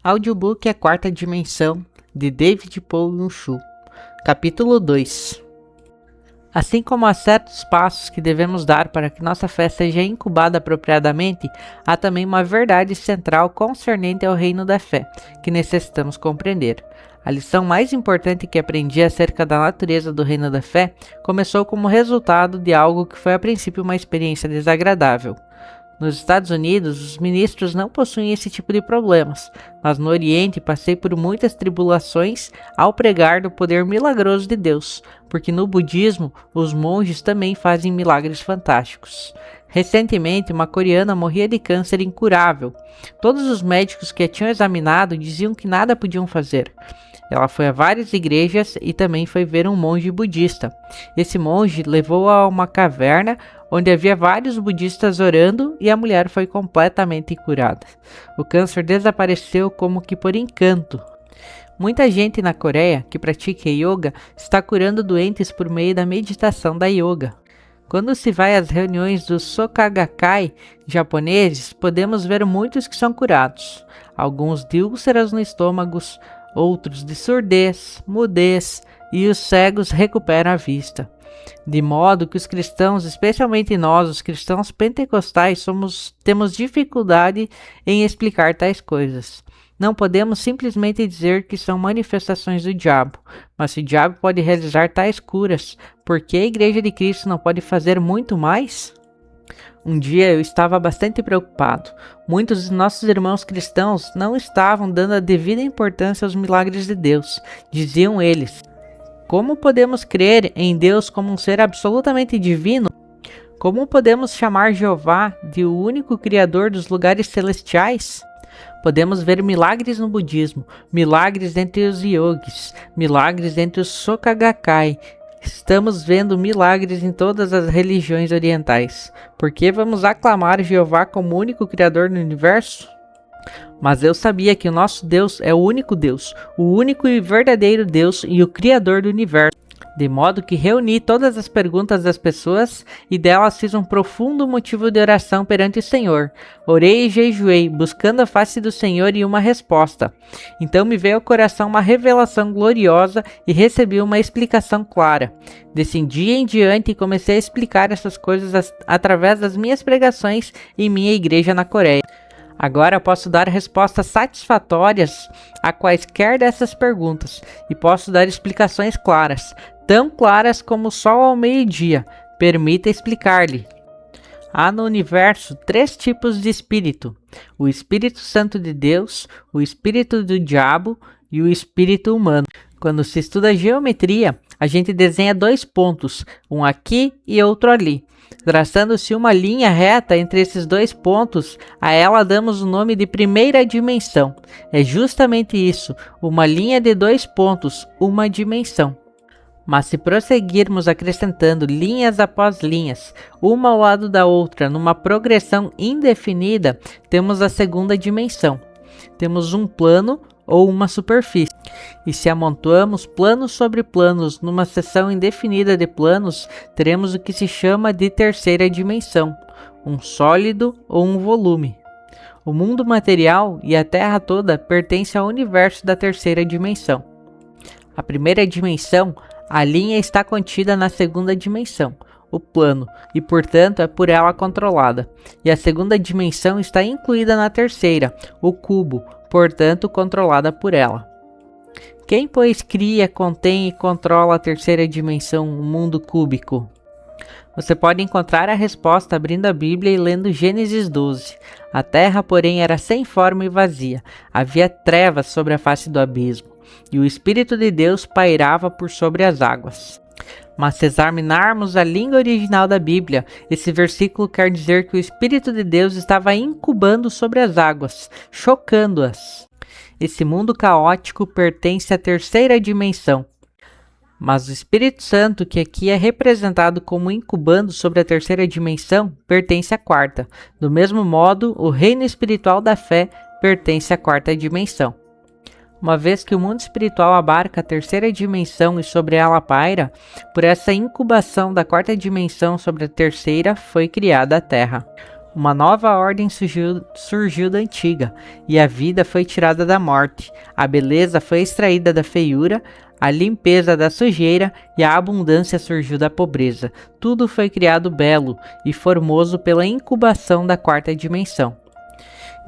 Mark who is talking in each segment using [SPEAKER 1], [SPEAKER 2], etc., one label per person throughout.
[SPEAKER 1] Audiobook A Quarta Dimensão, de David Paul Yun-Shu. Capítulo 2. Assim como há certos passos que devemos dar para que nossa fé seja incubada apropriadamente, há também uma verdade central concernente ao reino da fé, que necessitamos compreender. A lição mais importante que aprendi acerca da natureza do reino da fé começou como resultado de algo que foi a princípio uma experiência desagradável. Nos Estados Unidos, os ministros não possuem esse tipo de problemas, mas no Oriente passei por muitas tribulações ao pregar do poder milagroso de Deus, porque no budismo os monges também fazem milagres fantásticos. Recentemente, uma coreana morria de câncer incurável. Todos os médicos que a tinham examinado diziam que nada podiam fazer. Ela foi a várias igrejas e também foi ver um monge budista. Esse monge levou-a a uma caverna onde havia vários budistas orando e a mulher foi completamente curada. O câncer desapareceu como que por encanto. Muita gente na Coreia que pratica yoga está curando doentes por meio da meditação da yoga. Quando se vai às reuniões dos Soka-gakkai japoneses, podemos ver muitos que são curados. Alguns de úlceras no estômago, outros de surdez, mudez, e os cegos recuperam a vista. De modo que os cristãos, especialmente nós, os cristãos pentecostais, temos dificuldade em explicar tais coisas. Não podemos simplesmente dizer que são manifestações do diabo, mas se o diabo pode realizar tais curas, por que a Igreja de Cristo não pode fazer muito mais? Um dia eu estava bastante preocupado. Muitos de nossos irmãos cristãos não estavam dando a devida importância aos milagres de Deus, diziam eles. Como podemos crer em Deus como um ser absolutamente divino? Como podemos chamar Jeová de o único Criador dos lugares celestiais? Podemos ver milagres no budismo, milagres entre os yogis, milagres entre os Soka-gakkai. Estamos vendo milagres em todas as religiões orientais. Por que vamos aclamar Jeová como o único Criador do universo? Mas eu sabia que o nosso Deus é o único Deus, o único e verdadeiro Deus e o Criador do universo. De modo que reuni todas as perguntas das pessoas e delas fiz um profundo motivo de oração perante o Senhor. Orei e jejuei, buscando a face do Senhor e uma resposta. Então me veio ao coração uma revelação gloriosa e recebi uma explicação clara. Desse dia em diante comecei a explicar essas coisas através das minhas pregações em minha igreja na Coreia. Agora posso dar respostas satisfatórias a quaisquer dessas perguntas e posso dar explicações claras, tão claras como o sol ao meio-dia. Permita explicar-lhe. Há no universo 3 tipos de espírito: o Espírito Santo de Deus, o Espírito do Diabo e o Espírito humano. Quando se estuda geometria, a gente desenha 2 pontos, um aqui e outro ali. Traçando-se uma linha reta entre esses 2 pontos, a ela damos o nome de primeira dimensão. É justamente isso, uma linha de 2 pontos, uma dimensão. Mas se prosseguirmos acrescentando linhas após linhas, uma ao lado da outra, numa progressão indefinida, temos a segunda dimensão. Temos um plano ou uma superfície. E se amontoamos planos sobre planos numa seção indefinida de planos, teremos o que se chama de terceira dimensão, um sólido ou um volume. O mundo material e a Terra toda pertencem ao universo da terceira dimensão. A primeira dimensão, a linha está contida na segunda dimensão, o plano, e portanto é por ela controlada. E a segunda dimensão está incluída na terceira, o cubo, portanto controlada por ela. Quem, pois, cria, contém e controla a terceira dimensão, o mundo cúbico? Você pode encontrar a resposta abrindo a Bíblia e lendo Gênesis 12. A terra, porém, era sem forma e vazia. Havia trevas sobre a face do abismo, e o Espírito de Deus pairava por sobre as águas. Mas se examinarmos a língua original da Bíblia, esse versículo quer dizer que o Espírito de Deus estava incubando sobre as águas, chocando-as. Esse mundo caótico pertence à terceira dimensão. Mas o Espírito Santo, que aqui é representado como incubando sobre a terceira dimensão, pertence à quarta. Do mesmo modo, o reino espiritual da fé pertence à quarta dimensão. Uma vez que o mundo espiritual abarca a terceira dimensão e sobre ela paira, por essa incubação da quarta dimensão sobre a terceira foi criada a Terra. Uma nova ordem surgiu da antiga, e a vida foi tirada da morte, a beleza foi extraída da feiura, a limpeza da sujeira e a abundância surgiu da pobreza. Tudo foi criado belo e formoso pela incubação da quarta dimensão.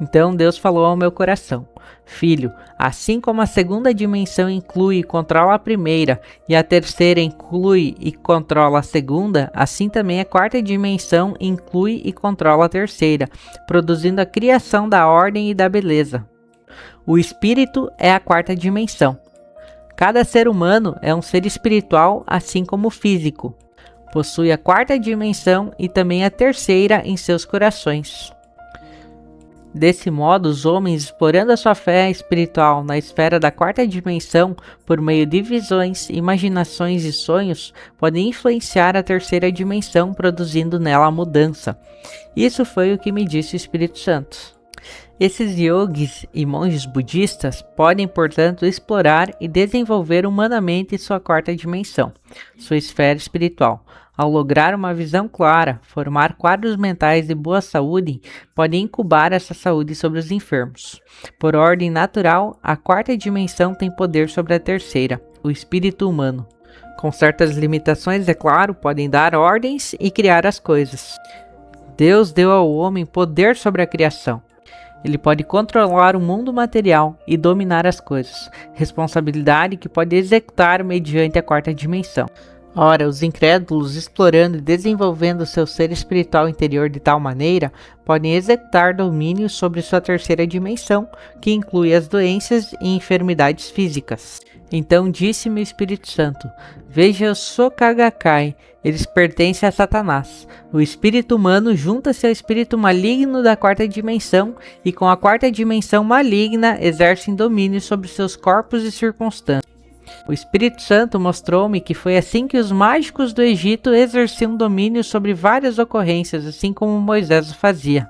[SPEAKER 1] Então Deus falou ao meu coração: Filho, assim como a segunda dimensão inclui e controla a primeira, e a terceira inclui e controla a segunda, assim também a quarta dimensão inclui e controla a terceira, produzindo a criação da ordem e da beleza. O espírito é a quarta dimensão. Cada ser humano é um ser espiritual, assim como o físico. Possui a quarta dimensão e também a terceira em seus corações. Desse modo, os homens, explorando a sua fé espiritual na esfera da quarta dimensão, por meio de visões, imaginações e sonhos, podem influenciar a terceira dimensão, produzindo nela a mudança. Isso foi o que me disse o Espírito Santo. Esses yogis e monges budistas podem, portanto, explorar e desenvolver humanamente sua quarta dimensão, sua esfera espiritual. Ao lograr uma visão clara, formar quadros mentais de boa saúde, podem incubar essa saúde sobre os enfermos. Por ordem natural, a quarta dimensão tem poder sobre a terceira, o espírito humano. Com certas limitações, é claro, podem dar ordens e criar as coisas. Deus deu ao homem poder sobre a criação. Ele pode controlar o mundo material e dominar as coisas, responsabilidade que pode executar mediante a quarta dimensão. Ora, os incrédulos, explorando e desenvolvendo seu ser espiritual interior de tal maneira, podem executar domínio sobre sua terceira dimensão, que inclui as doenças e enfermidades físicas. Então disse-me o Espírito Santo: Veja os Sokagakai, eles pertencem a Satanás. O espírito humano junta-se ao espírito maligno da quarta dimensão e com a quarta dimensão maligna exercem domínio sobre seus corpos e circunstâncias. O Espírito Santo mostrou-me que foi assim que os mágicos do Egito exerciam domínio sobre várias ocorrências, assim como Moisés o fazia.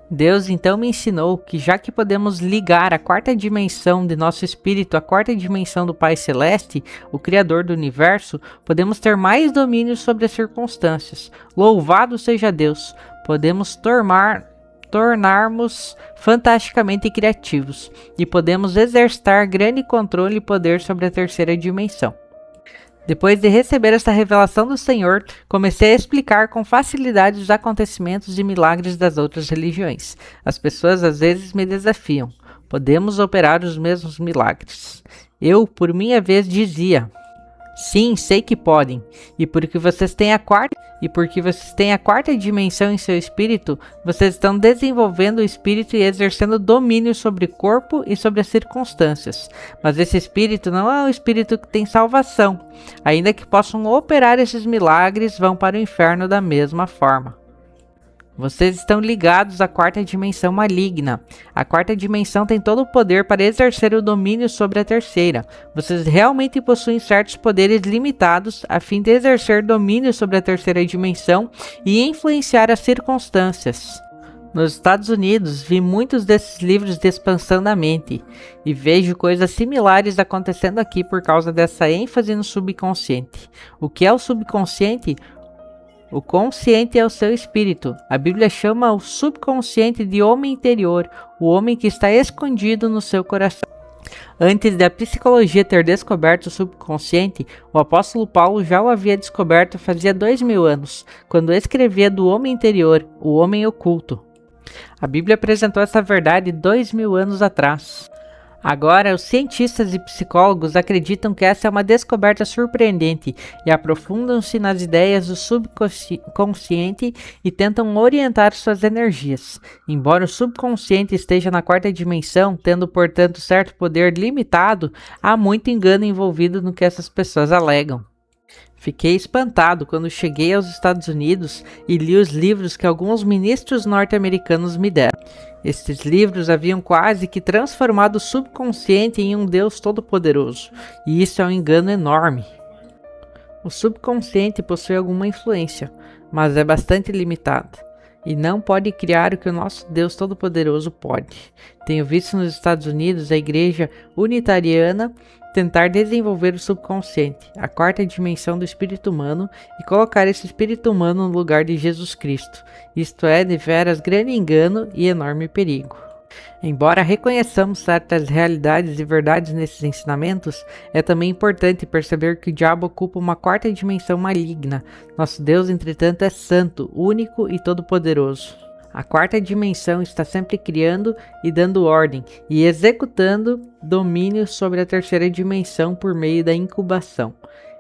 [SPEAKER 1] Deus então me ensinou que, já que podemos ligar a quarta dimensão de nosso espírito à quarta dimensão do Pai Celeste, o Criador do Universo, podemos ter mais domínio sobre as circunstâncias. Louvado seja Deus! Podemos tornarmos fantasticamente criativos e podemos exercitar grande controle e poder sobre a terceira dimensão. Depois de receber esta revelação do Senhor, comecei a explicar com facilidade os acontecimentos e milagres das outras religiões. As pessoas às vezes me desafiam: podemos operar os mesmos milagres? Eu, por minha vez, dizia: sim, sei que podem. E porque vocês têm a quarta dimensão em seu espírito, vocês estão desenvolvendo o espírito e exercendo domínio sobre o corpo e sobre as circunstâncias. Mas esse espírito não é um espírito que tem salvação. Ainda que possam operar esses milagres, vão para o inferno da mesma forma. Vocês estão ligados à quarta dimensão maligna. A quarta dimensão tem todo o poder para exercer o domínio sobre a terceira. Vocês realmente possuem certos poderes limitados a fim de exercer domínio sobre a terceira dimensão e influenciar as circunstâncias. Nos Estados Unidos, vi muitos desses livros de expansão da mente e vejo coisas similares acontecendo aqui por causa dessa ênfase no subconsciente. O que é o subconsciente? O consciente é o seu espírito. A Bíblia chama o subconsciente de homem interior, o homem que está escondido no seu coração. Antes da psicologia ter descoberto o subconsciente, o apóstolo Paulo já o havia descoberto fazia 2000 anos, quando escrevia do homem interior, o homem oculto. A Bíblia apresentou essa verdade 2000 anos atrás. Agora, os cientistas e psicólogos acreditam que essa é uma descoberta surpreendente e aprofundam-se nas ideias do subconsciente e tentam orientar suas energias. Embora o subconsciente esteja na quarta dimensão, tendo, portanto, certo poder limitado, há muito engano envolvido no que essas pessoas alegam. Fiquei espantado quando cheguei aos Estados Unidos e li os livros que alguns ministros norte-americanos me deram. Estes livros haviam quase que transformado o subconsciente em um Deus todo-poderoso, e isso é um engano enorme. O subconsciente possui alguma influência, mas é bastante limitada. e não pode criar o que o nosso Deus Todo-Poderoso pode. Tenho visto nos Estados Unidos a igreja unitariana tentar desenvolver o subconsciente, a quarta dimensão do espírito humano, e colocar esse espírito humano no lugar de Jesus Cristo. Isto é, deveras grande engano e enorme perigo. Embora reconheçamos certas realidades e verdades nesses ensinamentos, é também importante perceber que o diabo ocupa uma quarta dimensão maligna. Nosso Deus, entretanto, é santo, único e todo-poderoso. A quarta dimensão está sempre criando e dando ordem e executando domínio sobre a terceira dimensão por meio da incubação.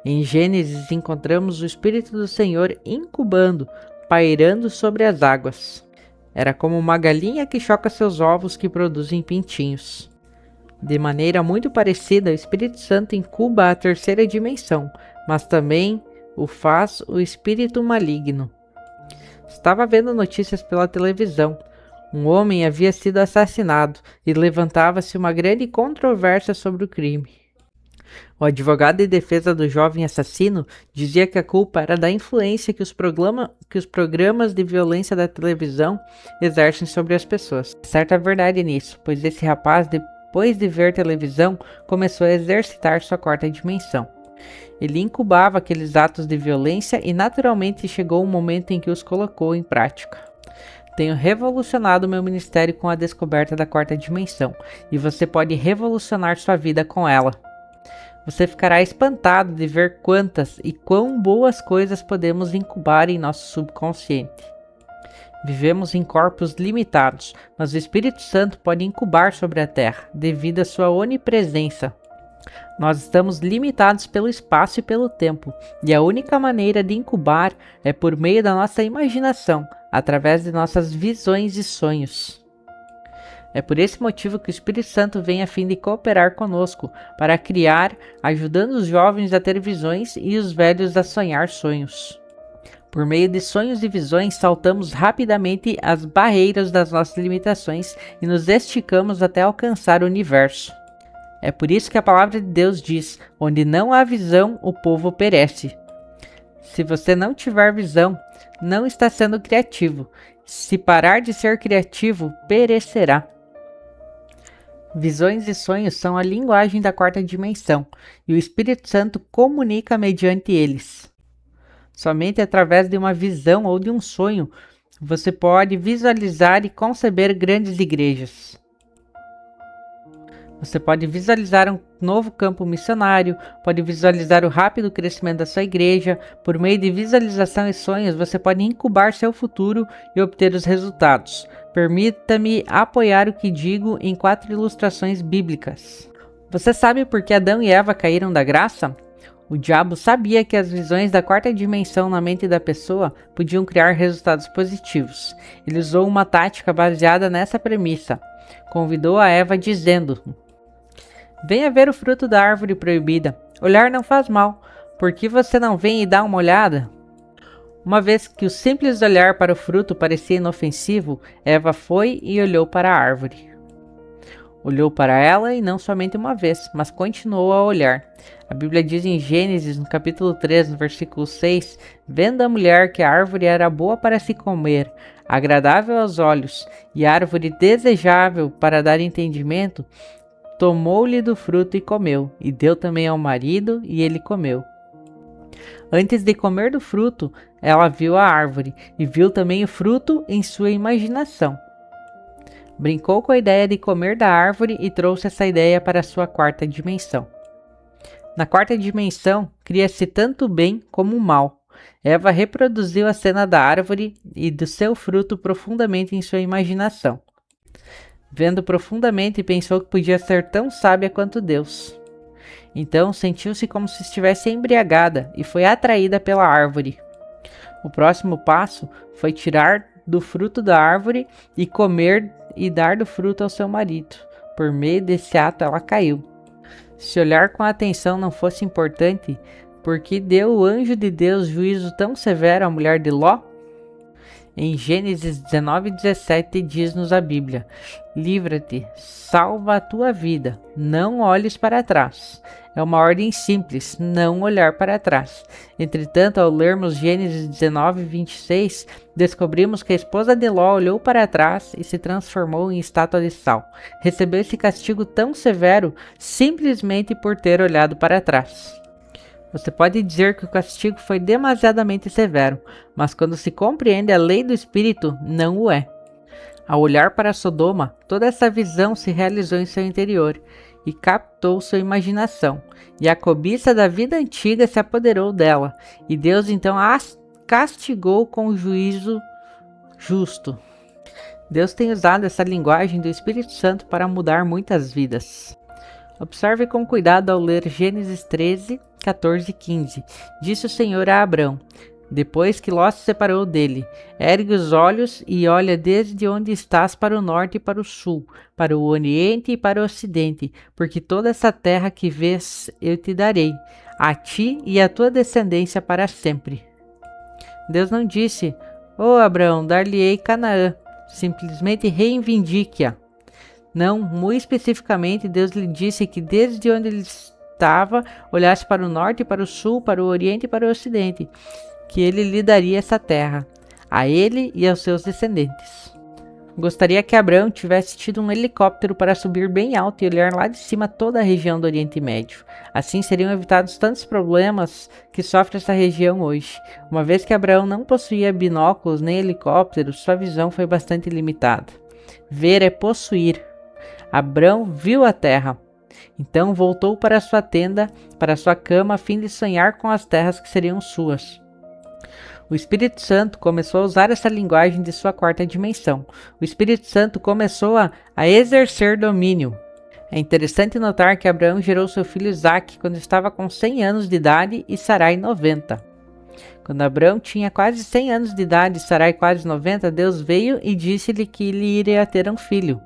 [SPEAKER 1] Em Gênesis encontramos o Espírito do Senhor incubando, pairando sobre as águas. Era como uma galinha que choca seus ovos que produzem pintinhos. De maneira muito parecida, o Espírito Santo incuba a terceira dimensão, mas também o faz o espírito maligno. Estava vendo notícias pela televisão. Um homem havia sido assassinado e levantava-se uma grande controvérsia sobre o crime. O advogado de defesa do jovem assassino dizia que a culpa era da influência que os programas de violência da televisão exercem sobre as pessoas. Certa verdade nisso, pois esse rapaz, depois de ver televisão, começou a exercitar sua quarta dimensão. Ele incubava aqueles atos de violência e naturalmente chegou um momento em que os colocou em prática. Tenho revolucionado meu ministério com a descoberta da quarta dimensão, e você pode revolucionar sua vida com ela. Você ficará espantado de ver quantas e quão boas coisas podemos incubar em nosso subconsciente. Vivemos em corpos limitados, mas o Espírito Santo pode incubar sobre a Terra, devido à sua onipresença. Nós estamos limitados pelo espaço e pelo tempo, e a única maneira de incubar é por meio da nossa imaginação, através de nossas visões e sonhos. É por esse motivo que o Espírito Santo vem a fim de cooperar conosco, para criar, ajudando os jovens a ter visões e os velhos a sonhar sonhos. Por meio de sonhos e visões, saltamos rapidamente as barreiras das nossas limitações e nos esticamos até alcançar o universo. É por isso que a palavra de Deus diz: onde não há visão, o povo perece. Se você não tiver visão, não está sendo criativo. Se parar de ser criativo, perecerá. Visões e sonhos são a linguagem da quarta dimensão, e o Espírito Santo comunica mediante eles. Somente através de uma visão ou de um sonho, você pode visualizar e conceber grandes igrejas. Você pode visualizar um novo campo missionário, pode visualizar o rápido crescimento da sua igreja. Por meio de visualização e sonhos, você pode incubar seu futuro e obter os resultados. Permita-me apoiar o que digo em 4 ilustrações bíblicas. Você sabe por que Adão e Eva caíram da graça? O diabo sabia que as visões da quarta dimensão na mente da pessoa podiam criar resultados positivos. Ele usou uma tática baseada nessa premissa. Convidou a Eva dizendo: venha ver o fruto da árvore proibida. Olhar não faz mal. Por que você não vem e dá uma olhada? Uma vez que o simples olhar para o fruto parecia inofensivo, Eva foi e olhou para a árvore. Olhou para ela e não somente uma vez, mas continuou a olhar. A Bíblia diz em Gênesis, no capítulo 3, no versículo 6, vendo a mulher que a árvore era boa para se comer, agradável aos olhos, e árvore desejável para dar entendimento, tomou-lhe do fruto e comeu, e deu também ao marido, e ele comeu. Antes de comer do fruto, ela viu a árvore, e viu também o fruto em sua imaginação. Brincou com a ideia de comer da árvore e trouxe essa ideia para a sua quarta dimensão. Na quarta dimensão, cria-se tanto o bem como o mal. Eva reproduziu a cena da árvore e do seu fruto profundamente em sua imaginação. Vendo profundamente, pensou que podia ser tão sábia quanto Deus. Então sentiu-se como se estivesse embriagada e foi atraída pela árvore. O próximo passo foi tirar do fruto da árvore e comer e dar do fruto ao seu marido. Por meio desse ato ela caiu. Se olhar com atenção não fosse importante, por que deu o anjo de Deus juízo tão severo à mulher de Ló? Em Gênesis 19:17 diz-nos a Bíblia: livra-te, salva a tua vida, não olhes para trás. É uma ordem simples, não olhar para trás. Entretanto, ao lermos Gênesis 19:26, descobrimos que a esposa de Ló olhou para trás e se transformou em estátua de sal. Recebeu esse castigo tão severo simplesmente por ter olhado para trás. Você pode dizer que o castigo foi demasiadamente severo, mas quando se compreende a lei do Espírito, não o é. Ao olhar para Sodoma, toda essa visão se realizou em seu interior e captou sua imaginação, e a cobiça da vida antiga se apoderou dela, e Deus então a castigou com o juízo justo. Deus tem usado essa linguagem do Espírito Santo para mudar muitas vidas. Observe com cuidado ao ler Gênesis 13, 14 e 15. Disse o Senhor a Abrão, depois que Ló se separou dele: ergue os olhos e olha desde onde estás para o norte e para o sul, para o oriente e para o ocidente, porque toda essa terra que vês eu te darei, a ti e à tua descendência para sempre. Deus não disse: ó Abrão, dar-lhe-ei Canaã, simplesmente reivindique-a. Não, muito especificamente, Deus lhe disse que desde onde ele estava, olhasse para o norte, para o sul, para o oriente e para o ocidente, que ele lhe daria essa terra, a ele e aos seus descendentes. Gostaria que Abraão tivesse tido um helicóptero para subir bem alto e olhar lá de cima toda a região do Oriente Médio. Assim seriam evitados tantos problemas que sofre essa região hoje. Uma vez que Abraão não possuía binóculos nem helicópteros, sua visão foi bastante limitada. Ver é possuir. Abrão viu a terra. Então voltou para sua tenda, para sua cama, a fim de sonhar com as terras que seriam suas. O Espírito Santo começou a usar essa linguagem de sua quarta dimensão. O Espírito Santo começou a exercer domínio. É interessante notar que Abraão gerou seu filho Isaque quando estava com 100 anos de idade e Sarai 90. Quando Abraão tinha quase 100 anos de idade e Sarai quase 90, Deus veio e disse-lhe que ele iria ter um filho.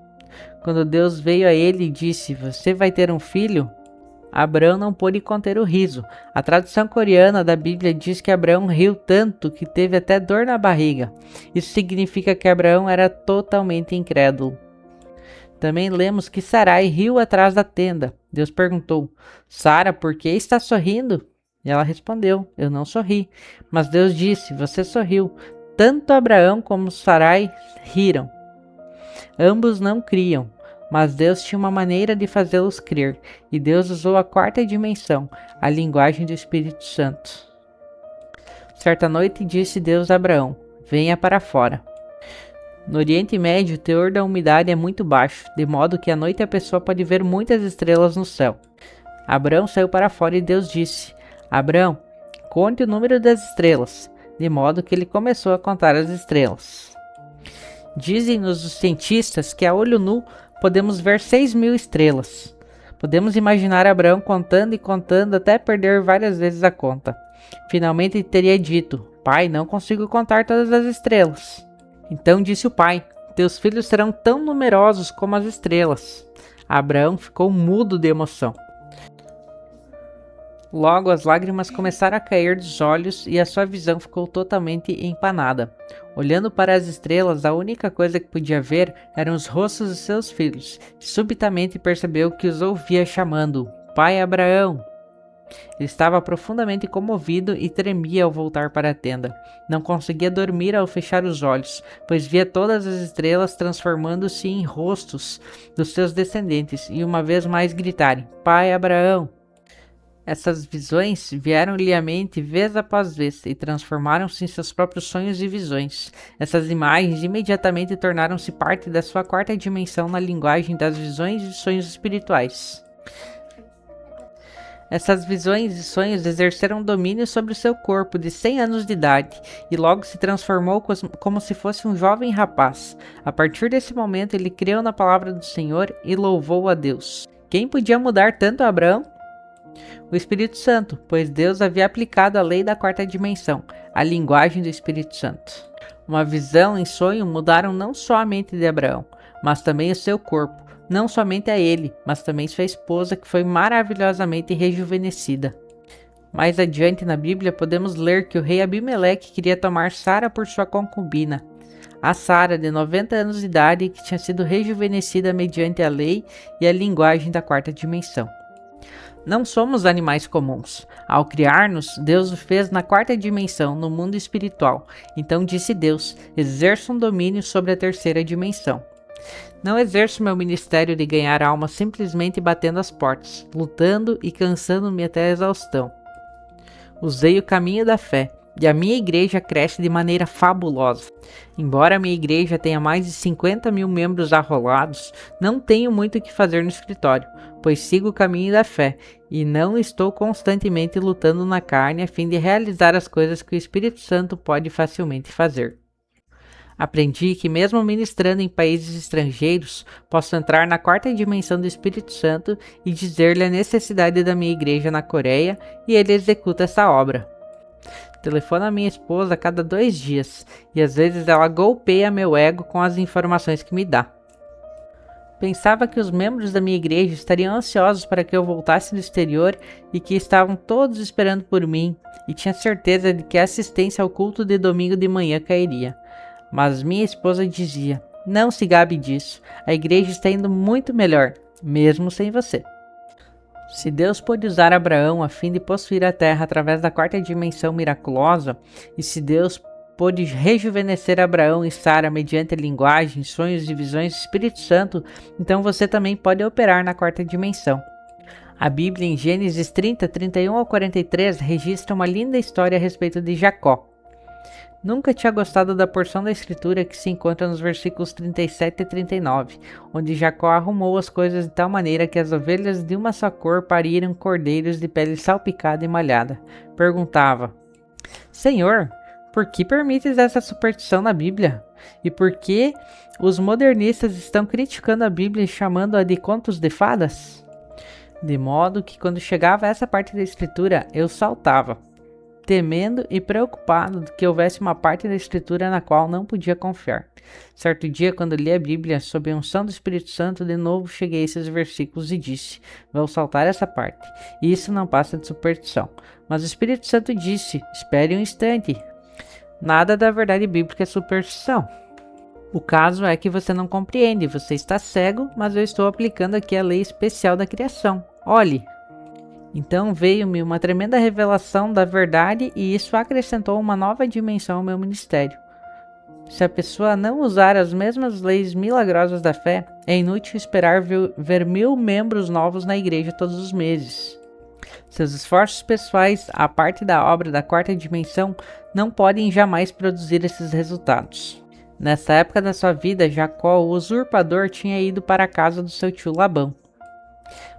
[SPEAKER 1] Quando Deus veio a ele e disse: você vai ter um filho? Abraão não pôde conter o riso. A tradução coreana da Bíblia diz que Abraão riu tanto que teve até dor na barriga. Isso significa que Abraão era totalmente incrédulo. Também lemos que Sarai riu atrás da tenda. Deus perguntou: Sara, por que está sorrindo? E ela respondeu: eu não sorri. Mas Deus disse: você sorriu. Tanto Abraão como Sarai riram. Ambos não criam, mas Deus tinha uma maneira de fazê-los crer, e Deus usou a quarta dimensão, a linguagem do Espírito Santo. Certa noite disse Deus a Abraão: venha para fora. No Oriente Médio, o teor da umidade é muito baixo, de modo que à noite a pessoa pode ver muitas estrelas no céu. Abraão saiu para fora e Deus disse: Abraão, conte o número das estrelas, de modo que ele começou a contar as estrelas. Dizem-nos os cientistas que a olho nu podemos ver 6.000 estrelas. Podemos imaginar Abraão contando e contando até perder várias vezes a conta. Finalmente teria dito: Pai, não consigo contar todas as estrelas. Então disse o pai: teus filhos serão tão numerosos como as estrelas. Abraão ficou mudo de emoção. Logo as lágrimas começaram a cair dos olhos e a sua visão ficou totalmente empanada. Olhando para as estrelas, a única coisa que podia ver eram os rostos de seus filhos. Subitamente percebeu que os ouvia chamando: Pai Abraão! Ele estava profundamente comovido e tremia ao voltar para a tenda. Não conseguia dormir ao fechar os olhos, pois via todas as estrelas transformando-se em rostos dos seus descendentes e uma vez mais gritarem: Pai Abraão! Essas visões vieram-lhe à mente vez após vez e transformaram-se em seus próprios sonhos e visões. Essas imagens imediatamente tornaram-se parte da sua quarta dimensão na linguagem das visões e sonhos espirituais. Essas visões e sonhos exerceram domínio sobre o seu corpo de 100 anos de idade e logo se transformou como se fosse um jovem rapaz. A partir desse momento ele creu na palavra do Senhor e louvou a Deus. Quem podia mudar tanto Abraão? O Espírito Santo, pois Deus havia aplicado a lei da quarta dimensão, a linguagem do Espírito Santo. Uma visão e sonho mudaram não só a mente de Abraão, mas também o seu corpo, não somente a ele, mas também sua esposa, que foi maravilhosamente rejuvenescida. Mais adiante na Bíblia podemos ler que o rei Abimeleque queria tomar Sara por sua concubina. a Sara, de 90 anos de idade, que tinha sido rejuvenescida mediante a lei e a linguagem da quarta dimensão. Não somos animais comuns. Ao criar-nos, Deus o fez na quarta dimensão, no mundo espiritual. Então disse Deus: exerça um domínio sobre a terceira dimensão. Não exerço meu ministério de ganhar almas simplesmente batendo as portas, lutando e cansando-me até a exaustão. Usei o caminho da fé, e a minha igreja cresce de maneira fabulosa. Embora a minha igreja tenha mais de 50 mil membros arrolados, não tenho muito o que fazer no escritório, pois sigo o caminho da fé, e não estou constantemente lutando na carne a fim de realizar as coisas que o Espírito Santo pode facilmente fazer. Aprendi que mesmo ministrando em países estrangeiros, posso entrar na quarta dimensão do Espírito Santo e dizer-lhe a necessidade da minha igreja na Coreia, e ele executa essa obra. Telefono a minha esposa a cada 2 dias, e às vezes ela golpeia meu ego com as informações que me dá. Pensava que os membros da minha igreja estariam ansiosos para que eu voltasse do exterior e que estavam todos esperando por mim, e tinha certeza de que a assistência ao culto de domingo de manhã cairia. Mas minha esposa dizia: não se gabe disso, a igreja está indo muito melhor, mesmo sem você. Se Deus pôde usar Abraão a fim de possuir a terra através da quarta dimensão miraculosa, e se Deus pôde rejuvenescer Abraão e Sara mediante a linguagem, sonhos e visões do Espírito Santo, então você também pode operar na quarta dimensão. A Bíblia em Gênesis 30, 31 ao 43 registra uma linda história a respeito de Jacó. Nunca tinha gostado da porção da escritura que se encontra nos versículos 37 e 39, onde Jacó arrumou as coisas de tal maneira que as ovelhas de uma só cor pariram cordeiros de pele salpicada e malhada. Perguntava: Senhor, por que permites essa superstição na Bíblia? E por que os modernistas estão criticando a Bíblia e chamando-a de contos de fadas? De modo que quando chegava a essa parte da escritura, eu saltava, temendo e preocupado de que houvesse uma parte da escritura na qual não podia confiar. Certo dia, quando li a Bíblia sob a unção do Espírito Santo, de novo cheguei a esses versículos e disse: vou saltar essa parte. E isso não passa de superstição. Mas o Espírito Santo disse: espere um instante. Nada da verdade bíblica é superstição. O caso é que você não compreende, você está cego, mas eu estou aplicando aqui a lei especial da criação. Olhe! Então veio-me uma tremenda revelação da verdade e isso acrescentou uma nova dimensão ao meu ministério. Se a pessoa não usar as mesmas leis milagrosas da fé, é inútil esperar ver 1000 membros novos na igreja todos os meses. Seus esforços pessoais, a parte da obra da quarta dimensão, não podem jamais produzir esses resultados. Nessa época da sua vida, Jacó, o usurpador, tinha ido para a casa do seu tio Labão.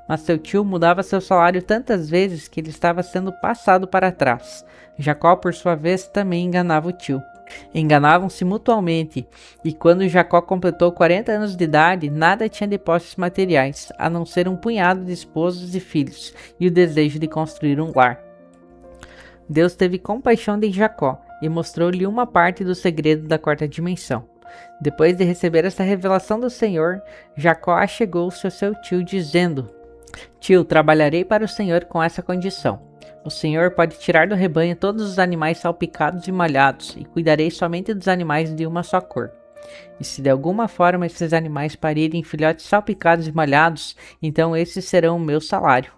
[SPEAKER 1] Mas seu tio mudava seu salário tantas vezes que ele estava sendo passado para trás. Jacó, por sua vez, também enganava o tio. Enganavam-se mutuamente, e quando Jacó completou 40 anos de idade, nada tinha de posses materiais, a não ser um punhado de esposas e filhos, e o desejo de construir um lar. Deus teve compaixão de Jacó, e mostrou-lhe uma parte do segredo da quarta dimensão. Depois de receber essa revelação do Senhor, Jacó achegou-se ao seu tio, dizendo: Tio, trabalharei para o Senhor com essa condição. O Senhor pode tirar do rebanho todos os animais salpicados e malhados, e cuidarei somente dos animais de uma só cor. E se de alguma forma esses animais parirem filhotes salpicados e malhados, então esses serão o meu salário.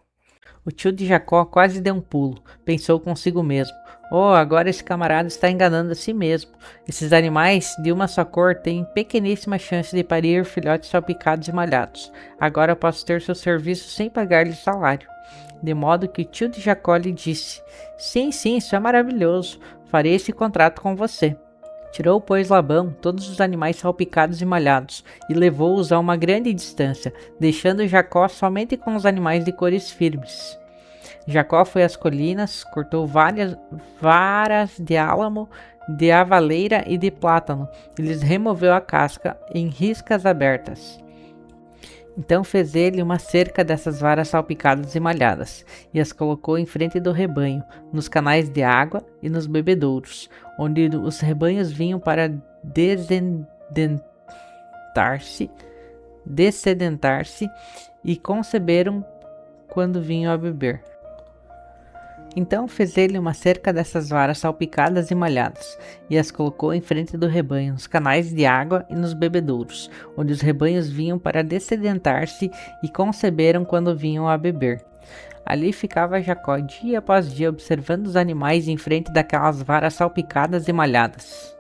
[SPEAKER 1] O tio de Jacó quase deu um pulo, pensou consigo mesmo: oh, agora esse camarada está enganando a si mesmo. Esses animais de uma só cor têm pequeníssima chance de parir filhotes salpicados e malhados. Agora eu posso ter seu serviço sem pagar-lhe salário. De modo que o tio de Jacó lhe disse: sim, isso é maravilhoso, farei esse contrato com você. Tirou, pois, Labão todos os animais salpicados e malhados, e levou-os a uma grande distância, deixando Jacó somente com os animais de cores firmes. Jacó foi às colinas, cortou várias varas de álamo, de avaleira e de plátano, e lhes removeu a casca em riscas abertas. Então fez ele uma cerca dessas varas salpicadas e malhadas, e as colocou em frente do rebanho, nos canais de água e nos bebedouros, onde os rebanhos vinham para dessedentar-se e conceberam quando vinham a beber. Então fez ele uma cerca dessas varas salpicadas e malhadas, e as colocou em frente do rebanho, nos canais de água e nos bebedouros, onde os rebanhos vinham para dessedentar-se e conceberam quando vinham a beber. Ali ficava Jacó dia após dia observando os animais em frente daquelas varas salpicadas e malhadas.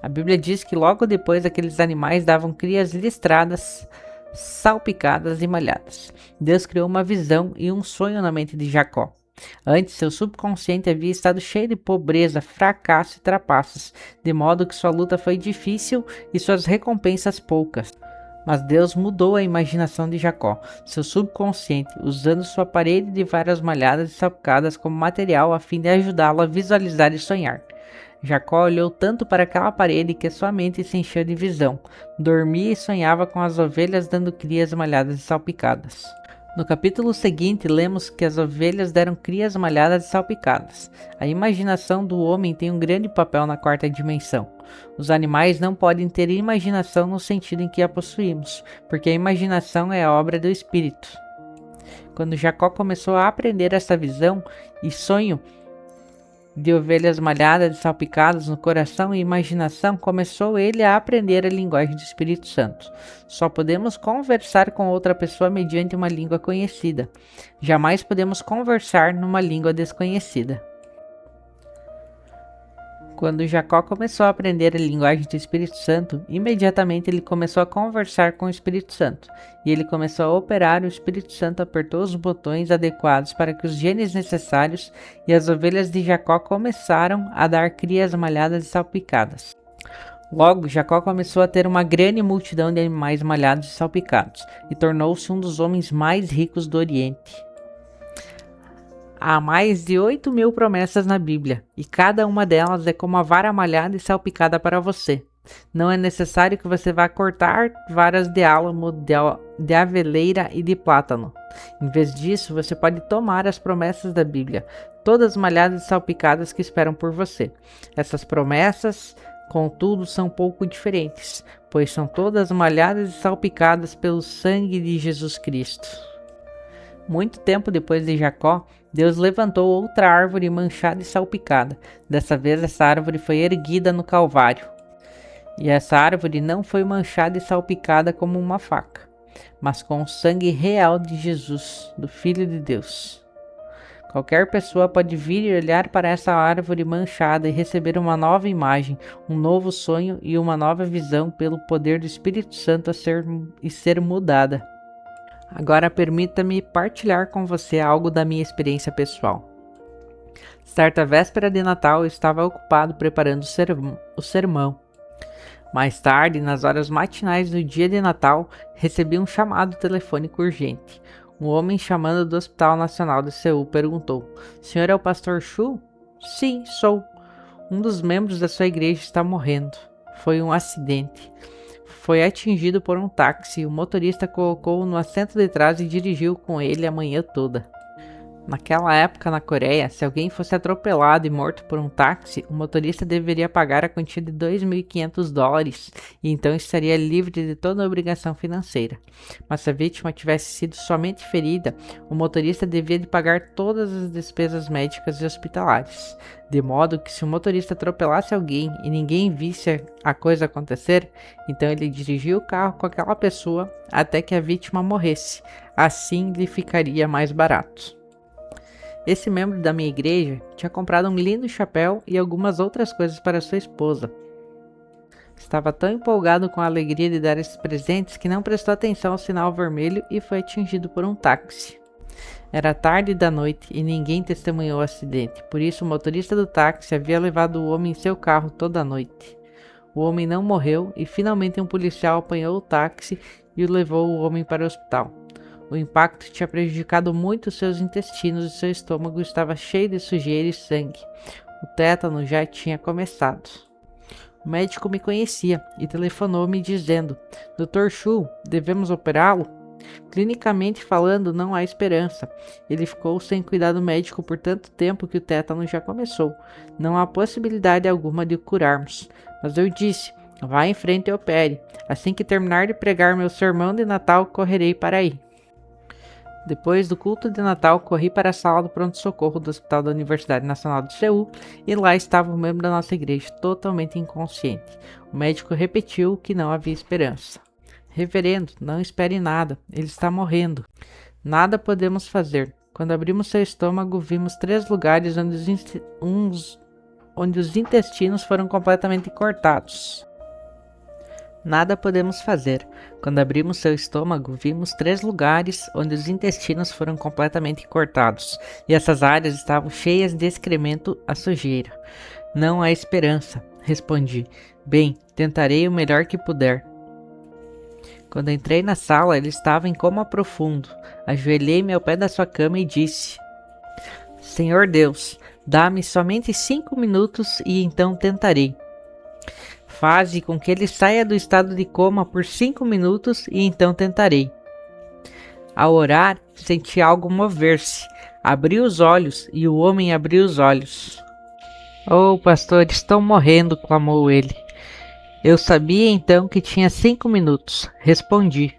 [SPEAKER 1] A Bíblia diz que logo depois aqueles animais davam crias listradas, salpicadas e malhadas. Deus criou uma visão e um sonho na mente de Jacó. Antes, seu subconsciente havia estado cheio de pobreza, fracasso e trapaças, de modo que sua luta foi difícil e suas recompensas poucas. Mas Deus mudou a imaginação de Jacó, seu subconsciente, usando sua parede de varas malhadas e salpicadas como material a fim de ajudá-lo a visualizar e sonhar. Jacó olhou tanto para aquela parede que sua mente se encheu de visão. Dormia e sonhava com as ovelhas dando crias malhadas e salpicadas. No capítulo seguinte, lemos que as ovelhas deram crias malhadas e salpicadas. A imaginação do homem tem um grande papel na quarta dimensão. Os animais não podem ter imaginação no sentido em que a possuímos, porque a imaginação é a obra do espírito. Quando Jacó começou a aprender essa visão e sonho de ovelhas malhadas e salpicadas no coração e imaginação, começou ele a aprender a linguagem do Espírito Santo. Só podemos conversar com outra pessoa mediante uma língua conhecida. Jamais podemos conversar numa língua desconhecida. Quando Jacó começou a aprender a linguagem do Espírito Santo, imediatamente ele começou a conversar com o Espírito Santo, e ele começou a operar. O Espírito Santo apertou os botões adequados para que os genes necessários, e as ovelhas de Jacó começaram a dar crias malhadas e salpicadas. Logo, Jacó começou a ter uma grande multidão de animais malhados e salpicados, e tornou-se um dos homens mais ricos do Oriente. Há mais de 8.000 promessas na Bíblia, e cada uma delas é como a vara malhada e salpicada para você. Não é necessário que você vá cortar varas de álamo, de aveleira e de plátano. Em vez disso, você pode tomar as promessas da Bíblia, todas malhadas e salpicadas que esperam por você. Essas promessas, contudo, são pouco diferentes, pois são todas malhadas e salpicadas pelo sangue de Jesus Cristo. Muito tempo depois de Jacó, Deus levantou outra árvore manchada e salpicada. Dessa vez essa árvore foi erguida no Calvário. E essa árvore não foi manchada e salpicada como uma faca, mas com o sangue real de Jesus, do Filho de Deus. Qualquer pessoa pode vir e olhar para essa árvore manchada e receber uma nova imagem, um novo sonho e uma nova visão pelo poder do Espírito Santo ser mudada. Agora permita-me partilhar com você algo da minha experiência pessoal. Certa véspera de Natal eu estava ocupado preparando o sermão. Mais tarde, nas horas matinais do dia de Natal, recebi um chamado telefônico urgente. Um homem chamando do Hospital Nacional de Seul perguntou: "Senhor é o pastor Chu?" "Sim, sou. Um dos membros da sua igreja está morrendo. Foi um acidente. Foi atingido por um táxi e o motorista colocou-o no assento de trás e dirigiu com ele a manhã toda." Naquela época, na Coreia, se alguém fosse atropelado e morto por um táxi, o motorista deveria pagar a quantia de $2.500 e então estaria livre de toda a obrigação financeira. Mas se a vítima tivesse sido somente ferida, o motorista devia de pagar todas as despesas médicas e hospitalares. De modo que se o motorista atropelasse alguém e ninguém visse a coisa acontecer, então ele dirigia o carro com aquela pessoa até que a vítima morresse. Assim lhe ficaria mais barato. Esse membro da minha igreja tinha comprado um lindo chapéu e algumas outras coisas para sua esposa. Estava tão empolgado com a alegria de dar esses presentes que não prestou atenção ao sinal vermelho e foi atingido por um táxi. Era tarde da noite e ninguém testemunhou o acidente, por isso o motorista do táxi havia levado o homem em seu carro toda a noite. O homem não morreu e finalmente um policial apanhou o táxi e levou o homem para o hospital. O impacto tinha prejudicado muito seus intestinos e seu estômago estava cheio de sujeira e sangue. O tétano já tinha começado. O médico me conhecia e telefonou-me dizendo: "Dr. Chu, devemos operá-lo?" Clinicamente falando, não há esperança. Ele ficou sem cuidado médico por tanto tempo que o tétano já começou. Não há possibilidade alguma de o curarmos. Mas eu disse: "Vá em frente e opere. Assim que terminar de pregar meu sermão de Natal, correrei para aí." Depois do culto de Natal, corri para a sala do pronto-socorro do Hospital da Universidade Nacional de Seul e lá estava um membro da nossa igreja, totalmente inconsciente. O médico repetiu que não havia esperança. Reverendo, não espere nada, ele está morrendo. Nada podemos fazer. Quando abrimos seu estômago, vimos 3 lugares onde os intestinos foram completamente cortados. Nada podemos fazer. Quando abrimos seu estômago, vimos 3 lugares onde os intestinos foram completamente cortados, e essas áreas estavam cheias de excremento a sujeira. Não há esperança, respondi. Bem, tentarei o melhor que puder. Quando entrei na sala, ele estava em coma profundo. Ajoelhei-me ao pé da sua cama e disse: Senhor Deus, dá-me somente 5 minutos e então tentarei. Faze com que ele saia do estado de coma por 5 minutos e então tentarei. Ao orar, senti algo mover-se. Abri os olhos e o homem abriu os olhos. Oh, pastor, estão morrendo, clamou ele. Eu sabia então que tinha 5 minutos. Respondi.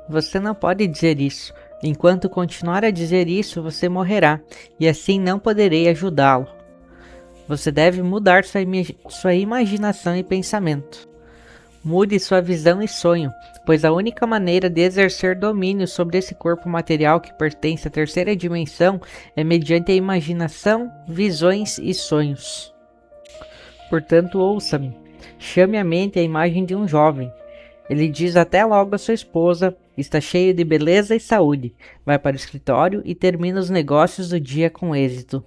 [SPEAKER 1] Você não pode dizer isso. Enquanto continuar a dizer isso, você morrerá, e assim não poderei ajudá-lo. Você deve mudar sua imaginação e pensamento. Mude sua visão e sonho, pois a única maneira de exercer domínio sobre esse corpo material que pertence à terceira dimensão é mediante a imaginação, visões e sonhos. Portanto, ouça-me. Chame à mente a imagem de um jovem. Ele diz até logo à sua esposa, está cheio de beleza e saúde, vai para o escritório e termina os negócios do dia com êxito.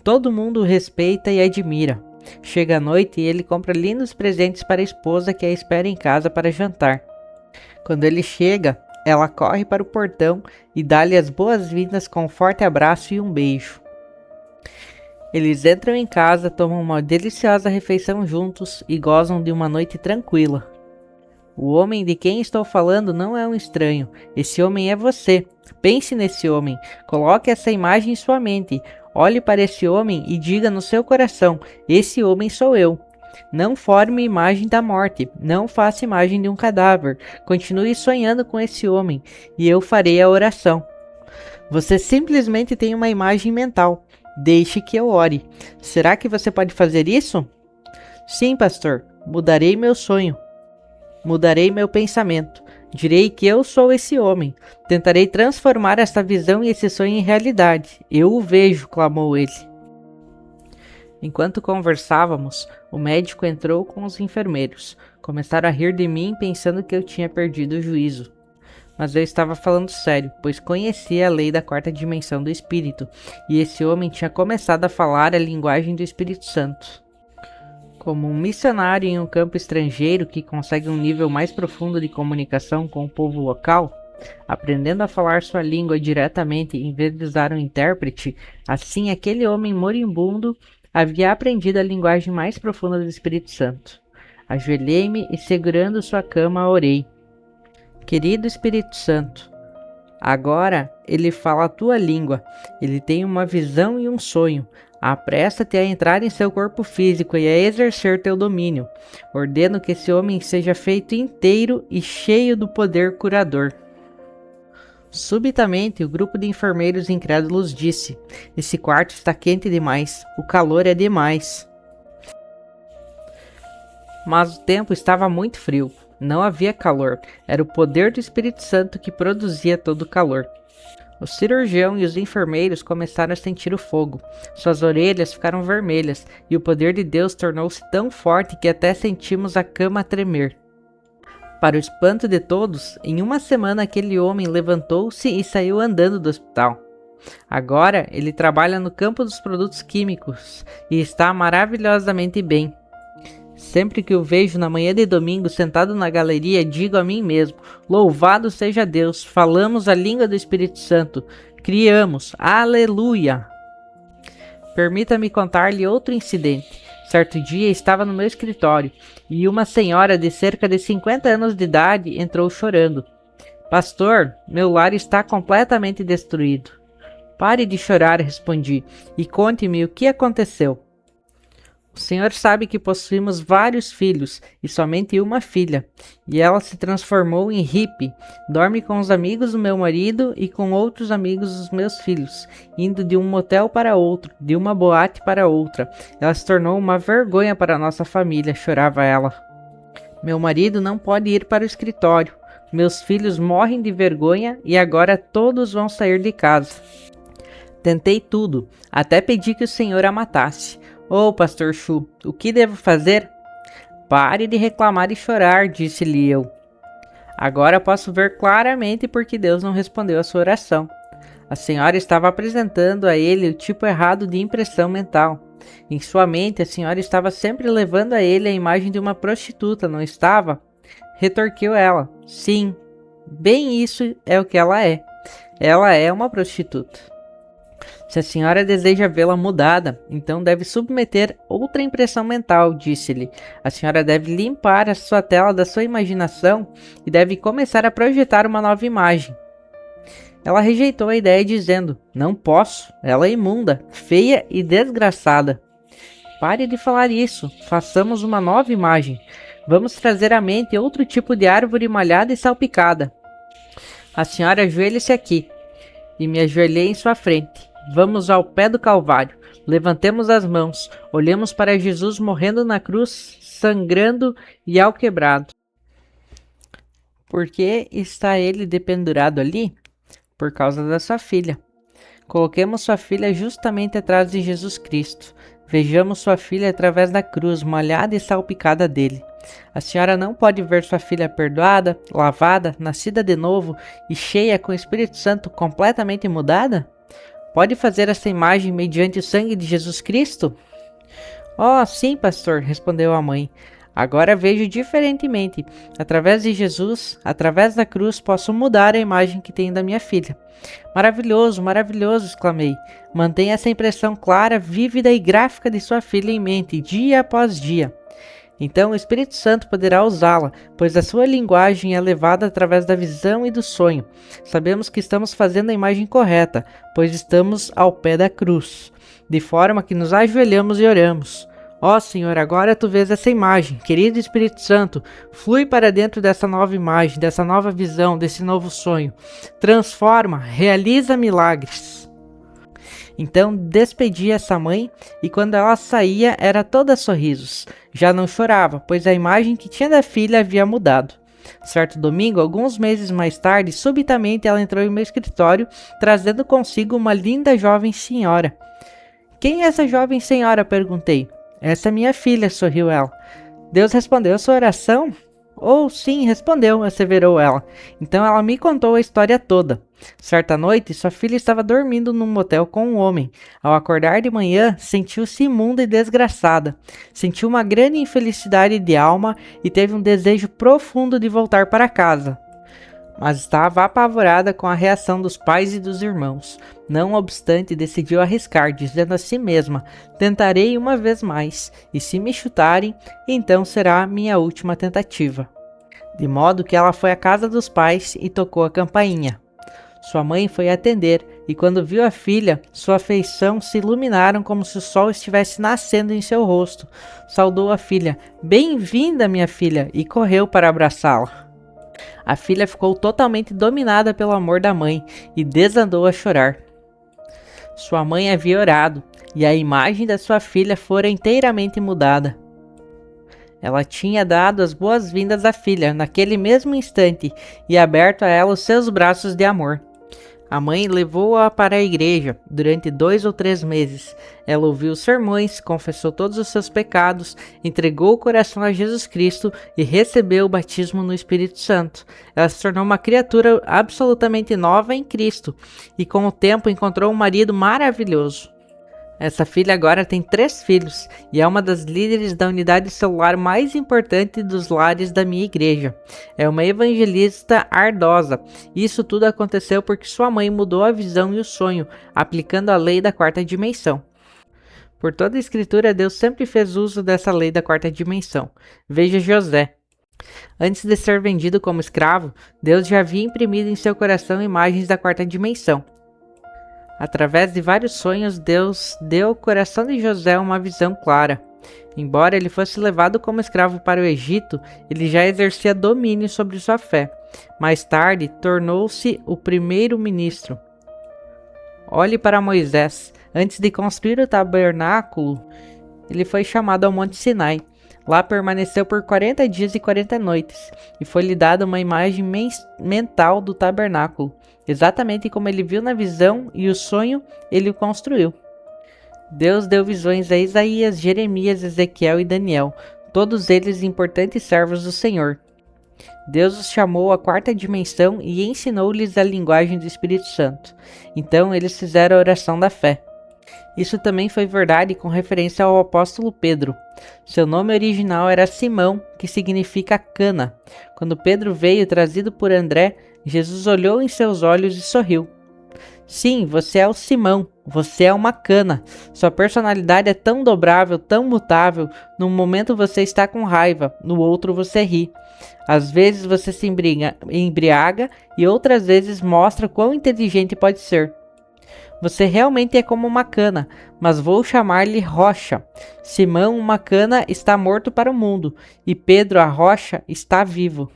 [SPEAKER 1] Todo mundo o respeita e admira. Chega à noite e ele compra lindos presentes para a esposa que a espera em casa para jantar. Quando ele chega, ela corre para o portão e dá-lhe as boas-vindas com um forte abraço e um beijo. Eles entram em casa, tomam uma deliciosa refeição juntos e gozam de uma noite tranquila. O homem de quem estou falando não é um estranho. Esse homem é você. Pense nesse homem. Coloque essa imagem em sua mente. Olhe para esse homem e diga no seu coração: esse homem sou eu. Não forme imagem da morte. Não faça imagem de um cadáver. Continue sonhando com esse homem e eu farei a oração. Você simplesmente tem uma imagem mental. Deixe que eu ore. Será que você pode fazer isso? Sim, pastor. Mudarei meu sonho. Mudarei meu pensamento. Direi que eu sou esse homem. Tentarei transformar esta visão e esse sonho em realidade. Eu o vejo, clamou ele. Enquanto conversávamos, o médico entrou com os enfermeiros. Começaram a rir de mim pensando que eu tinha perdido o juízo. Mas eu estava falando sério, pois conhecia a lei da 4ª dimensão do espírito, e esse homem tinha começado a falar a linguagem do Espírito Santo. Como um missionário em um campo estrangeiro que consegue um nível mais profundo de comunicação com o povo local, aprendendo a falar sua língua diretamente em vez de usar um intérprete, assim aquele homem moribundo havia aprendido a linguagem mais profunda do Espírito Santo. Ajoelhei-me e, segurando sua cama, orei. Querido Espírito Santo, agora ele fala a tua língua, ele tem uma visão e um sonho. Apressa-te a entrar em seu corpo físico e a exercer teu domínio. Ordeno que esse homem seja feito inteiro e cheio do poder curador. Subitamente, o grupo de enfermeiros incrédulos disse: esse quarto está quente demais, o calor é demais. Mas o tempo estava muito frio, não havia calor, era o poder do Espírito Santo que produzia todo o calor. O cirurgião e os enfermeiros começaram a sentir o fogo. Suas orelhas ficaram vermelhas e o poder de Deus tornou-se tão forte que até sentimos a cama tremer. Para o espanto de todos, em uma semana aquele homem levantou-se e saiu andando do hospital. Agora ele trabalha no campo dos produtos químicos e está maravilhosamente bem. Sempre que o vejo na manhã de domingo sentado na galeria, digo a mim mesmo: louvado seja Deus, falamos a língua do Espírito Santo, criamos, aleluia! Permita-me contar-lhe outro incidente. Certo dia estava no meu escritório e uma senhora de cerca de 50 anos de idade entrou chorando. Pastor, meu lar está completamente destruído. Pare de chorar, respondi, e conte-me o que aconteceu. O Senhor sabe que possuímos vários filhos e somente uma filha, e ela se transformou em hippie, dorme com os amigos do meu marido e com outros amigos dos meus filhos, indo de um motel para outro, de uma boate para outra. Ela se tornou uma vergonha para nossa família, chorava ela. Meu marido não pode ir para o escritório. Meus filhos morrem de vergonha e agora todos vão sair de casa. Tentei tudo, até pedi que o Senhor a matasse. Oh, Pastor Shu, o que devo fazer? Pare de reclamar e chorar, disse-lhe eu. Agora posso ver claramente porque Deus não respondeu a sua oração. A senhora estava apresentando a ele o tipo errado de impressão mental. Em sua mente, a senhora estava sempre levando a ele a imagem de uma prostituta, não estava? Retorquiu ela. Sim, bem isso é o que ela é. Ela é uma prostituta. Se a senhora deseja vê-la mudada, então deve submeter outra impressão mental, disse-lhe. A senhora deve limpar a sua tela da sua imaginação e deve começar a projetar uma nova imagem. Ela rejeitou a ideia dizendo, não posso, ela é imunda, feia e desgraçada. Pare de falar isso, façamos uma nova imagem. Vamos trazer à mente outro tipo de árvore malhada e salpicada. A senhora ajoelhe-se aqui, e me ajoelhei em sua frente. Vamos ao pé do Calvário, levantemos as mãos, olhemos para Jesus morrendo na cruz, sangrando e alquebrado. Por que está ele dependurado ali? Por causa da sua filha. Coloquemos sua filha justamente atrás de Jesus Cristo. Vejamos sua filha através da cruz, molhada e salpicada dele. A senhora não pode ver sua filha perdoada, lavada, nascida de novo e cheia com o Espírito Santo completamente mudada? Pode fazer essa imagem mediante o sangue de Jesus Cristo? Oh, sim, pastor, respondeu a mãe. Agora vejo diferentemente. Através de Jesus, através da cruz, posso mudar a imagem que tenho da minha filha. Maravilhoso, maravilhoso, exclamei. Mantenha essa impressão clara, vívida e gráfica de sua filha em mente, dia após dia. Então o Espírito Santo poderá usá-la, pois a sua linguagem é levada através da visão e do sonho. Sabemos que estamos fazendo a imagem correta, pois estamos ao pé da cruz, de forma que nos ajoelhamos e oramos. Ó Senhor, agora tu vês essa imagem, querido Espírito Santo, flui para dentro dessa nova imagem, dessa nova visão, desse novo sonho. Transforma, realiza milagres. Então despedi essa mãe e quando ela saía era toda sorrisos. Já não chorava, pois a imagem que tinha da filha havia mudado. Certo domingo, alguns meses mais tarde, subitamente ela entrou em meu escritório, trazendo consigo uma linda jovem senhora. Quem é essa jovem senhora? Perguntei. Essa é minha filha, sorriu ela. Deus respondeu a sua oração? Oh, sim, respondeu, asseverou ela. Então ela me contou a história toda. Certa noite, sua filha estava dormindo num motel com um homem. Ao acordar de manhã, sentiu-se imunda e desgraçada. Sentiu uma grande infelicidade de alma e teve um desejo profundo de voltar para casa. Mas estava apavorada com a reação dos pais e dos irmãos. Não obstante, decidiu arriscar, dizendo a si mesma, tentarei uma vez mais, e se me chutarem, então será a minha última tentativa. De modo que ela foi à casa dos pais e tocou a campainha. Sua mãe foi atender, e quando viu a filha, sua feição se iluminaram como se o sol estivesse nascendo em seu rosto. Saudou a filha, bem-vinda minha filha, e correu para abraçá-la. A filha ficou totalmente dominada pelo amor da mãe e desandou a chorar. Sua mãe havia orado e a imagem da sua filha fora inteiramente mudada. Ela tinha dado as boas-vindas à filha naquele mesmo instante e aberto a ela os seus braços de amor. A mãe levou-a para a igreja durante 2 ou 3 meses. Ela ouviu os sermões, confessou todos os seus pecados, entregou o coração a Jesus Cristo e recebeu o batismo no Espírito Santo. Ela se tornou uma criatura absolutamente nova em Cristo e com o tempo encontrou um marido maravilhoso. Essa filha agora tem 3 filhos e é uma das líderes da unidade celular mais importante dos lares da minha igreja. É uma evangelista ardosa. Isso tudo aconteceu porque sua mãe mudou a visão e o sonho, aplicando a lei da 4ª dimensão. Por toda a escritura, Deus sempre fez uso dessa lei da 4ª dimensão. Veja José. Antes de ser vendido como escravo, Deus já havia imprimido em seu coração imagens da 4ª dimensão. Através de vários sonhos, Deus deu ao coração de José uma visão clara. Embora ele fosse levado como escravo para o Egito, ele já exercia domínio sobre sua fé. Mais tarde, tornou-se o primeiro-ministro. Olhe para Moisés. Antes de construir o tabernáculo, ele foi chamado ao Monte Sinai. Lá permaneceu por 40 dias e 40 noites, e foi-lhe dada uma imagem mental do tabernáculo. Exatamente como ele viu na visão e o sonho, ele o construiu. Deus deu visões a Isaías, Jeremias, Ezequiel e Daniel, todos eles importantes servos do Senhor. Deus os chamou à quarta dimensão e ensinou-lhes a linguagem do Espírito Santo. Então eles fizeram a oração da fé. Isso também foi verdade com referência ao apóstolo Pedro. Seu nome original era Simão, que significa cana. Quando Pedro veio trazido por André, Jesus olhou em seus olhos e sorriu. Sim, você é o Simão, você é uma cana. Sua personalidade é tão dobrável, tão mutável. Num momento você está com raiva, no outro você ri. Às vezes você se embriaga e outras vezes mostra quão inteligente pode ser. Você realmente é como uma cana, mas vou chamar-lhe rocha. Simão, uma cana, está morto para o mundo, e Pedro, a rocha, está vivo.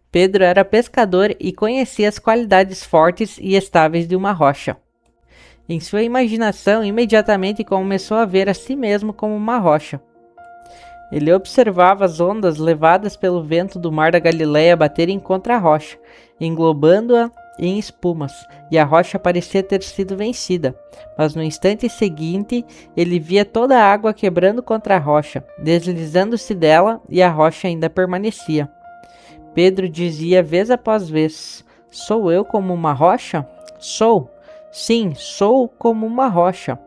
[SPEAKER 1] Pedro era pescador e conhecia as qualidades fortes e estáveis de uma rocha. Em sua imaginação, imediatamente começou a ver a si mesmo como uma rocha. Ele observava as ondas levadas pelo vento do mar da Galileia baterem contra a rocha, englobando-a em espumas, e a rocha parecia ter sido vencida. Mas no instante seguinte, ele via toda a água quebrando contra a rocha, deslizando-se dela, e a rocha ainda permanecia. Pedro dizia vez após vez: "Sou eu como uma rocha? Sou. Sim, sou como uma rocha."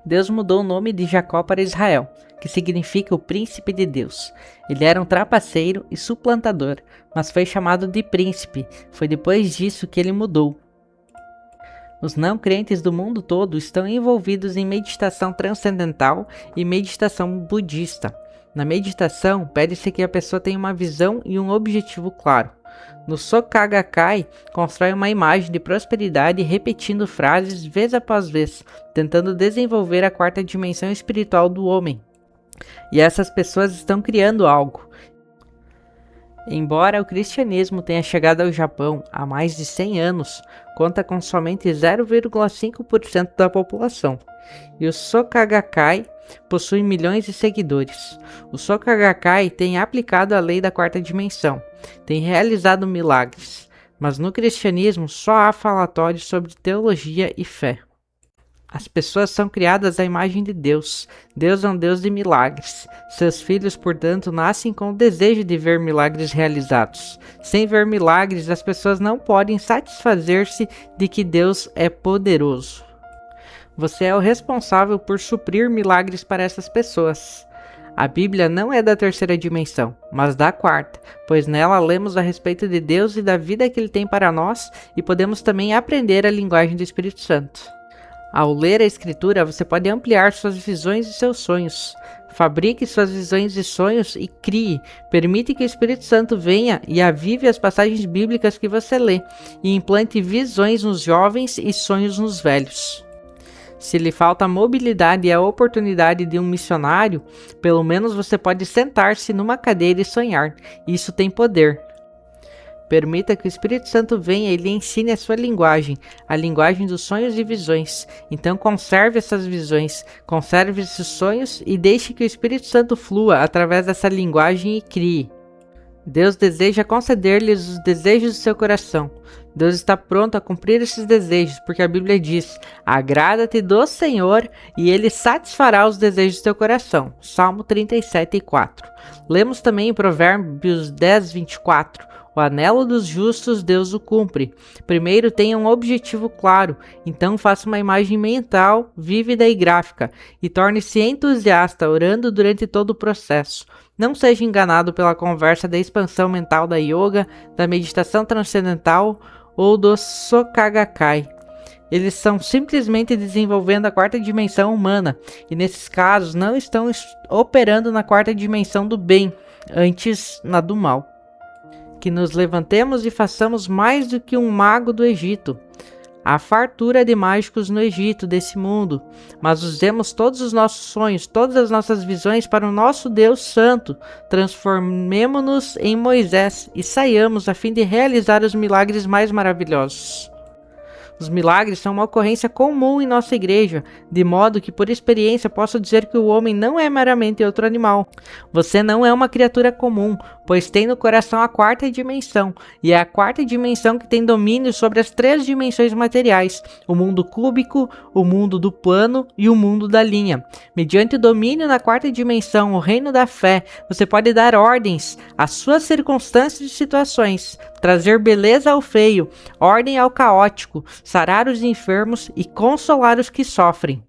[SPEAKER 1] Deus mudou o nome de Jacó para Israel, que significa o príncipe de Deus. Ele era um trapaceiro e suplantador, mas foi chamado de príncipe. Foi depois disso que ele mudou. Os não crentes do mundo todo estão envolvidos em meditação transcendental e meditação budista. Na meditação, pede-se que a pessoa tenha uma visão e um objetivo claro. No Soka Gakkai, constrói uma imagem de prosperidade repetindo frases vez após vez, tentando desenvolver a quarta dimensão espiritual do homem. E essas pessoas estão criando algo. Embora o cristianismo tenha chegado ao Japão há mais de 100 anos, conta com somente 0,5% da população. E o Soka Gakkai possui milhões de seguidores. O Soka Gakkai tem aplicado a lei da quarta dimensão, tem realizado milagres, mas no cristianismo só há falatórios sobre teologia e fé. As pessoas são criadas à imagem de Deus. Deus é um Deus de milagres. Seus filhos, portanto, nascem com o desejo de ver milagres realizados. Sem ver milagres, as pessoas não podem satisfazer-se de que Deus é poderoso. Você é o responsável por suprir milagres para essas pessoas. A Bíblia não é da terceira dimensão, mas da quarta, pois nela lemos a respeito de Deus e da vida que Ele tem para nós e podemos também aprender a linguagem do Espírito Santo. Ao ler a Escritura, você pode ampliar suas visões e seus sonhos. Fabrique suas visões e sonhos e crie. Permite que o Espírito Santo venha e avive as passagens bíblicas que você lê e implante visões nos jovens e sonhos nos velhos. Se lhe falta a mobilidade e a oportunidade de um missionário, pelo menos você pode sentar-se numa cadeira e sonhar. Isso tem poder. Permita que o Espírito Santo venha e lhe ensine a sua linguagem, a linguagem dos sonhos e visões. Então conserve essas visões, conserve esses sonhos e deixe que o Espírito Santo flua através dessa linguagem e crie. Deus deseja conceder-lhes os desejos do seu coração. Deus está pronto a cumprir esses desejos, porque a Bíblia diz: "Agrada-te do Senhor e Ele satisfará os desejos do teu coração." Salmo 37:4. Lemos também em Provérbios 10:24. O anelo dos justos Deus o cumpre. Primeiro tenha um objetivo claro, então faça uma imagem mental, vívida e gráfica, e torne-se entusiasta orando durante todo o processo. Não seja enganado pela conversa da expansão mental da yoga, da meditação transcendental ou do Soka Gakkai. Eles estão simplesmente desenvolvendo a quarta dimensão humana, e nesses casos não estão operando na quarta dimensão do bem, antes na do mal. Que nos levantemos e façamos mais do que um mago do Egito. Há fartura de mágicos no Egito desse mundo, mas usemos todos os nossos sonhos, todas as nossas visões para o nosso Deus Santo. Transformemo-nos em Moisés e saiamos a fim de realizar os milagres mais maravilhosos. Os milagres são uma ocorrência comum em nossa igreja, de modo que por experiência posso dizer que o homem não é meramente outro animal. Você não é uma criatura comum, pois tem no coração a quarta dimensão, e é a quarta dimensão que tem domínio sobre as três dimensões materiais, o mundo cúbico, o mundo do plano e o mundo da linha. Mediante o domínio na quarta dimensão, o reino da fé, você pode dar ordens às suas circunstâncias e situações, trazer beleza ao feio, ordem ao caótico, sarar os enfermos e consolar os que sofrem.